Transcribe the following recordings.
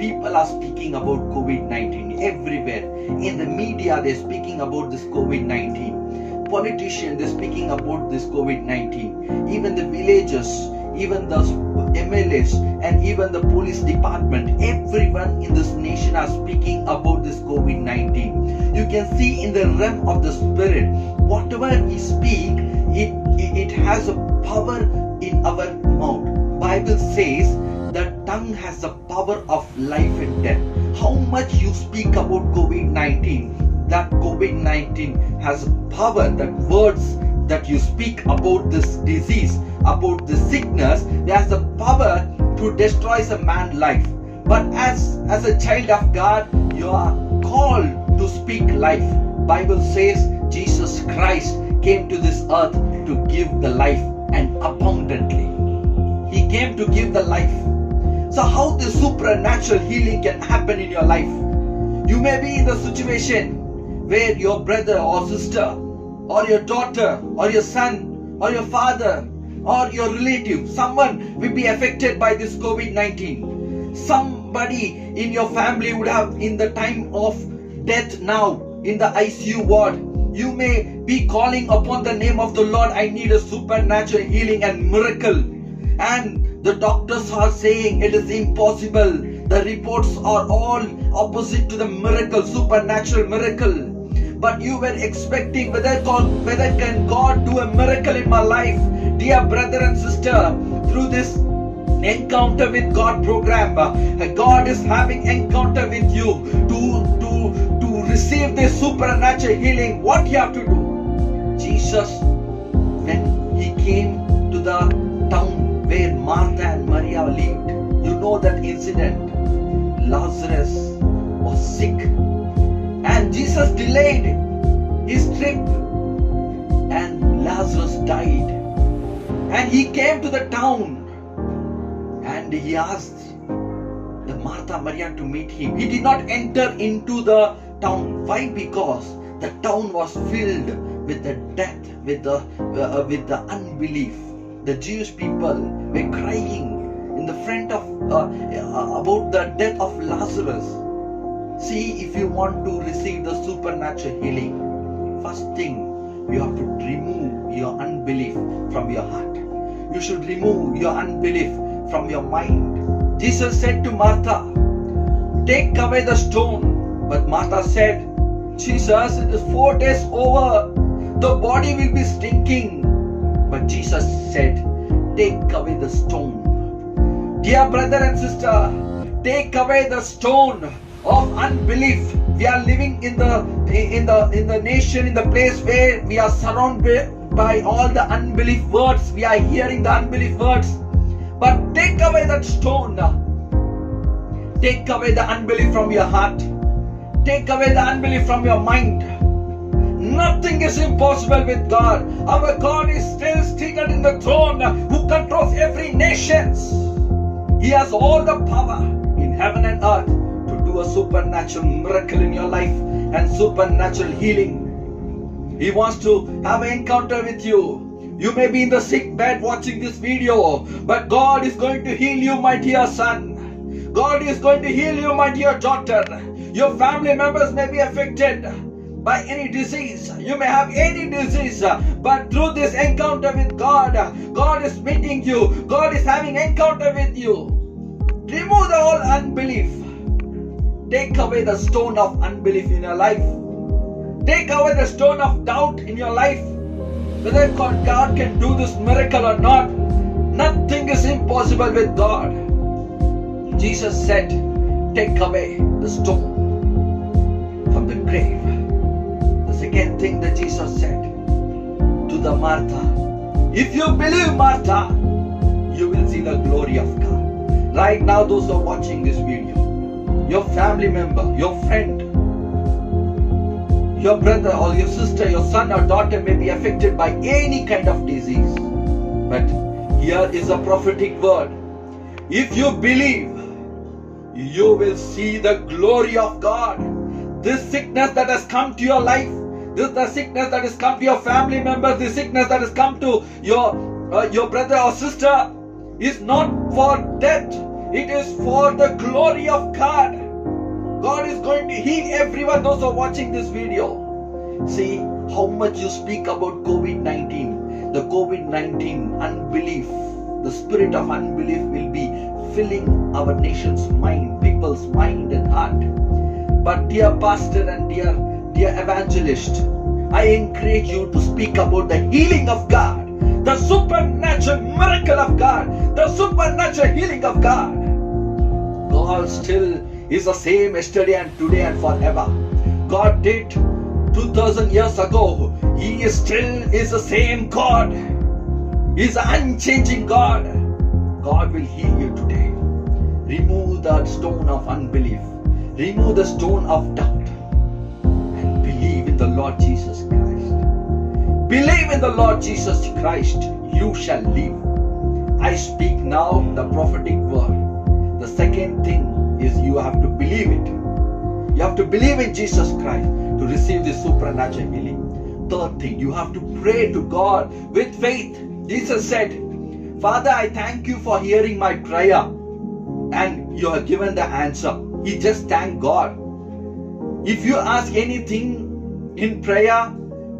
people are speaking about COVID-19 everywhere. In the media, they're speaking about this COVID-19. Politicians, they're speaking about this COVID-19. Even the villagers, even the MLAs, and even the police department, everyone in this nation are speaking about this COVID-19. You can see in the realm of the spirit, whatever we speak, it has a power in our mouth. Bible says the tongue has the power of life and death. How much you speak about COVID-19, that COVID-19 has power, that words that you speak about this disease, about this sickness, it has the power to destroy a man's life. But as a child of God, you are called to speak life. Bible says Jesus Christ came to this earth to give the life, and abundantly. He came to give the life. So how the supernatural healing can happen in your life? You may be in the situation where your brother or sister or your daughter or your son or your father or your relative, someone will be affected by this COVID-19. Somebody in your family would have in the time of death now in the ICU ward. You may be calling upon the name of the Lord, I need a supernatural healing and miracle. And the doctors are saying it is impossible. The reports are all opposite to the miracle, supernatural miracle. But you were expecting whether can God do a miracle in my life. Dear brother and sister, through this Encounter with God program, God is having encounter with you to receive this supernatural healing. What you have to do? Jesus, when he came to the town where Martha and Maria lived, you know that incident. Lazarus was sick and Jesus delayed his trip and Lazarus died. And he came to the town and he asked the Martha Maria to meet him. He did not enter into the town. Why? Because the town was filled with the death, with the unbelief. The Jewish people were crying in the front of about the death of Lazarus. See, if you want to receive the supernatural healing, first thing you have to remove your unbelief from your heart. You should remove your unbelief from your mind. Jesus said to Martha, take away the stone. But Martha said, Jesus, it is 4 days over. The body will be stinking. But Jesus said, take away the stone. Dear brother and sister, take away the stone of unbelief. We are living in the nation, in the place where we are surrounded by all the unbelief words. We are hearing the unbelief words. But take away that stone. Take away the unbelief from your heart. Take away the unbelief from your mind. Nothing is impossible with God. Our God is still seated in the throne, who controls every nation. He has all the power in heaven and earth to do a supernatural miracle in your life and supernatural healing. He wants to have an encounter with you. You may be in the sick bed watching this video, but God is going to heal you, my dear son. God is going to heal you, my dear daughter. Your family members may be affected by any disease. You may have any disease, but through this encounter with God, God is meeting you. God is having encounter with you. Remove the whole unbelief. Take away the stone of unbelief in your life. Take away the stone of doubt in your life. Whether God can do this miracle or not, nothing is impossible with God. Jesus said, take away the stone from the grave. The second thing that Jesus said to the Martha, if you believe, Martha, you will see the glory of God. Right now, those who are watching this video, your family member, your friend, your brother or your sister, your son or daughter may be affected by any kind of disease. But here is a prophetic word. If you believe, you will see the glory of God. This sickness that has come to your life, the sickness that has come to your family members, the sickness that has come to your brother or sister is not for death. It is for the glory of God. God is going to heal everyone, those who are watching this video. See how much you speak about COVID-19. The COVID-19 unbelief, the spirit of unbelief will be filling our nation's mind, people's mind and heart. But dear pastor and dear evangelist, I encourage you to speak about the healing of God, the supernatural miracle of God, the supernatural healing of God. God still is the same yesterday and today and forever. God did 2000 years ago. He still is the same God. He is an unchanging God. God will heal you today. Remove that stone of unbelief. Remove the stone of doubt. And believe in the Lord Jesus Christ. Believe in the Lord Jesus Christ. You shall live. I speak now the prophetic word. The second thing is you have to believe it. You have to believe in Jesus Christ to receive this supernatural healing. Third thing, you have to pray to God with faith. Jesus said, Father, I thank you for hearing my prayer. And you have given the answer. He just thanked God. If you ask anything in prayer,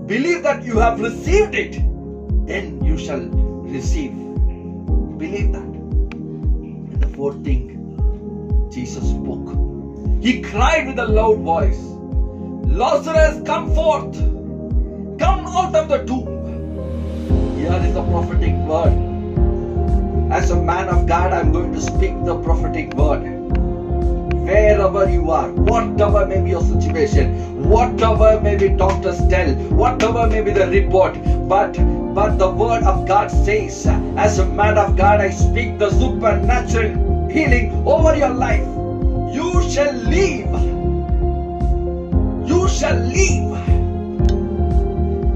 believe that you have received it. Then you shall receive. Believe that. And the fourth thing, Jesus spoke. He cried with a loud voice, Lazarus, come forth. Come out of the tomb. Here is the prophetic word. As a man of God, I am going to speak the prophetic word. Wherever you are, whatever may be your situation, whatever may be doctors tell, whatever may be the report, but the word of God says, as a man of God, I speak the supernatural healing over your life. You shall live. You shall live.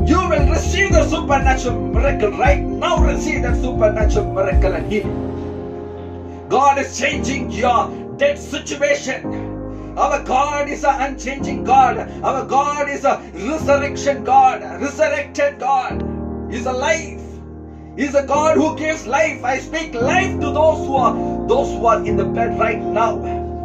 You will receive the supernatural miracle right now. Receive that supernatural miracle and healing. God is changing your dead situation. Our God is an unchanging God. Our God is a resurrection God, resurrected God. He's alive. He's a God who gives life. I speak life to those who are in the bed right now.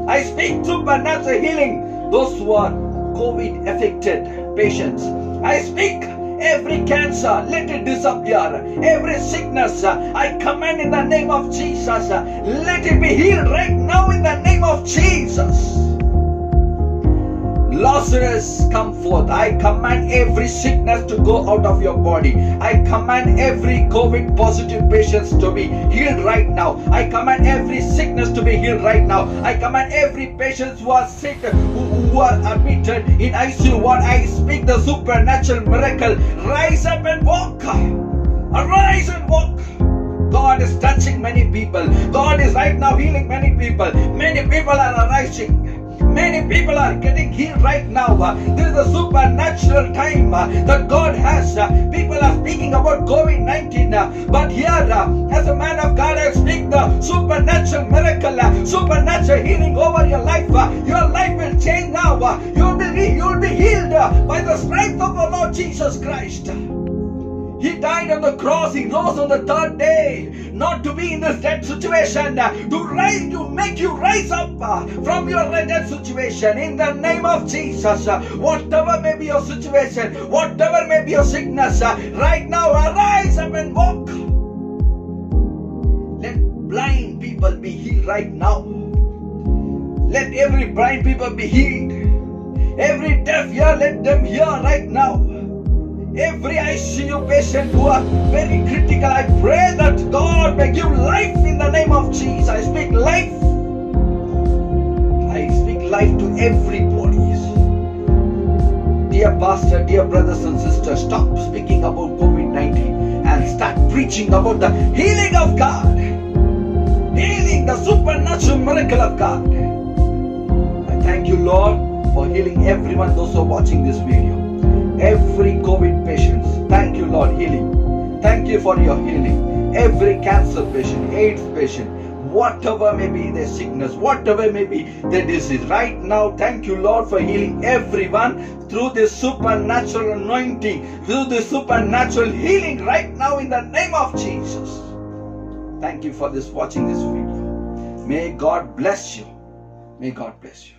I speak supernatural healing. Those who are COVID affected patients. I speak every cancer, let it disappear. Every sickness, I command in the name of Jesus. Let it be healed right now in the name of Jesus. Lazarus, come forth. I command every sickness to go out of your body. I command every COVID positive patients to be healed right now. I command every sickness to be healed right now. I command every patient who are sick, who are admitted in ICU ward. I speak the supernatural miracle. Rise up and walk. Arise and walk. God is touching many people. God is right now healing many people. Many people are arising. Many people are getting healed right now. This is a supernatural time that God has. People are speaking about COVID-19. But here, as a man of God, I speak the supernatural miracle, supernatural healing over your life. Your life will change now. You will be healed by the strength of our Lord Jesus Christ. He died on the cross. He rose on the third day, not to be in this dead situation, to make you rise up from your dead situation in the name of Jesus. Whatever may be your situation, whatever may be your sickness, right now arise up and walk. Let blind people be healed right now. Let every blind people be healed. Every deaf ear, let them hear right now. Every ICU patient who are very critical, I pray that God may give life in the name of Jesus. I speak life. I speak life to everybody. Dear pastor, dear brothers and sisters, stop speaking about COVID-19 and start preaching about the healing of God. Healing, the supernatural miracle of God. I thank you, Lord, for healing everyone, those who are watching this video. Every COVID patient, thank you, Lord, healing. Thank you for your healing. Every cancer patient, AIDS patient, whatever may be their sickness, whatever may be their disease, right now, thank you, Lord, for healing everyone through this supernatural anointing, through this supernatural healing right now in the name of Jesus. Thank you for watching this video. May God bless you. May God bless you.